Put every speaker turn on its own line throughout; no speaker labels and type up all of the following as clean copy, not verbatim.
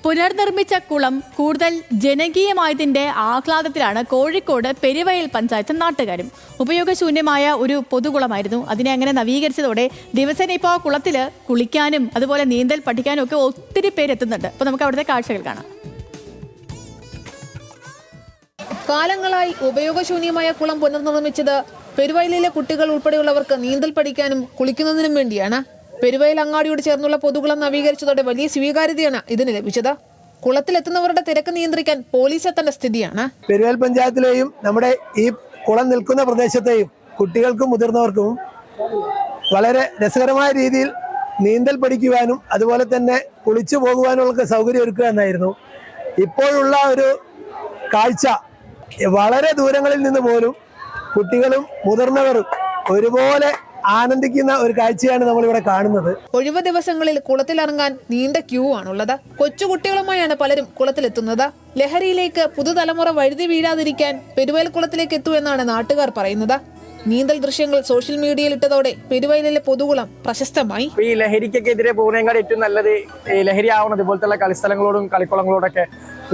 പുനർനിർമ്മിച്ച കുളം കൂടുതൽ ജനകീയമായതിന്റെ ആഹ്ലാദത്തിലാണ് കോഴിക്കോട് പെരുവയൽ പഞ്ചായത്ത് നാട്ടുകാരും. ഉപയോഗശൂന്യമായ ഒരു പൊതുകുളമായിരുന്നു. അതിനെ അങ്ങനെ നവീകരിച്ചതോടെ ദിവസേന ഇപ്പോൾ ആ കുളത്തിൽ കുളിക്കാനും അതുപോലെ നീന്തൽ പഠിക്കാനും ഒക്കെ ഒത്തിരി പേരെത്തുന്നുണ്ട്. അപ്പോൾ നമുക്ക് അവിടുത്തെ കാഴ്ചകൾ കാണാം.
കാലങ്ങളായി ഉപയോഗശൂന്യമായ കുളം പുനർനിർമ്മിച്ചത് പെരുവയലിലെ കുട്ടികൾ ഉൾപ്പെടെയുള്ളവർക്ക് നീന്തൽ പഠിക്കാനും കുളിക്കുന്നതിനും വേണ്ടിയാണ്. പെരുവയൽ അങ്ങാടിയോട് ചേർന്നുള്ള പൊതുകുളം നവീകരിച്ചതോടെ വലിയ സ്വീകാര്യതയാണ് ഇതിന് ലഭിച്ചത്. കുളത്തിലെത്തുന്നവരുടെ തിരക്ക് നിയന്ത്രിക്കാൻ പോലീസ് എത്തേണ്ട സ്ഥിതിയാണ്.
പെരുവയൽ പഞ്ചായത്തിലെയും നമ്മുടെ ഈ കുളം നിൽക്കുന്ന പ്രദേശത്തെയും കുട്ടികൾക്കും മുതിർന്നവർക്കും വളരെ രസകരമായ രീതിയിൽ നീന്തൽ പഠിക്കുവാനും അതുപോലെ തന്നെ കുളിച്ചു പോകുവാനുള്ള സൗകര്യം ഒരുക്കുക എന്നായിരുന്നു. ഇപ്പോഴുള്ള ഒരു കാഴ്ച വളരെ ദൂരങ്ങളിൽ നിന്ന് പോലും കുട്ടികളും മുതിർന്നവരും ഒരുപോലെ ആനന്ദിക്കുന്ന ഒരു കാഴ്ചയാണ് നമ്മളിവിടെ കാണുന്നത്.
ഒഴിവ് ദിവസങ്ങളിൽ കുളത്തിലിറങ്ങാൻ നീണ്ട ക്യൂ ആണുള്ളത്. കൊച്ചുകുട്ടികളുമായാണ് പലരും കുളത്തിലെത്തുന്നത്. ലഹരിയിലേക്ക് പുതുതലമുറ വഴുതി വീഴാതിരിക്കാൻ പെരുവയൽ കുളത്തിലേക്ക് എത്തൂ എന്നാണ് നാട്ടുകാർ പറയുന്നത്. നീന്തൽ ദൃശ്യങ്ങൾ സോഷ്യൽ മീഡിയയിൽ ഇട്ടതോടെ പെരുവയലിലെ പൊതുകുളം പ്രശസ്തമായി.
ഈ ലഹരിക്കൊക്കെ എതിരെ പോകുന്നതിനേക്കാൾ ഏറ്റവും നല്ലത് ലഹരി ആവണം ഇതുപോലത്തെ കളിസ്ഥലങ്ങളോടും കളിക്കുളങ്ങളോടൊക്കെ.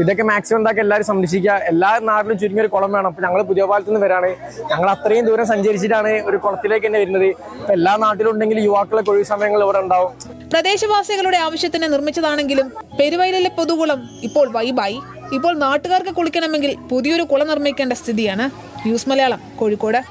ഇതൊക്കെ മാക്സിമം എന്താക്കി എല്ലാവരും സംരക്ഷിക്കുക. എല്ലാ നാട്ടിലും ചുരുങ്ങിയൊരു കുളം വേണം. അപ്പോൾ ഞങ്ങൾ പുതിയ പാലത്ത് നിന്ന് വരാണ്. ഞങ്ങൾ അത്രയും ദൂരം സഞ്ചരിച്ചിട്ടാണ് ഒരു കുളത്തിലേക്ക് തന്നെ വരുന്നത്. ഇപ്പം എല്ലാ നാട്ടിലും ഉണ്ടെങ്കിൽ യുവാക്കളൊക്കെ ഒഴിവ് സമയങ്ങൾ ഇവിടെ ഉണ്ടാവും.
പ്രദേശവാസികളുടെ ആവശ്യത്തിന് നിർമ്മിച്ചതാണെങ്കിലും പെരുവയലിലെ പൊതുകുളം ഇപ്പോൾ വൈബായി. ഇപ്പോൾ നാട്ടുകാർക്ക് കുളിക്കണമെങ്കിൽ പുതിയൊരു കുളം നിർമ്മിക്കേണ്ട സ്ഥിതിയാണ്. ന്യൂസ് മലയാളം, കോഴിക്കോട്.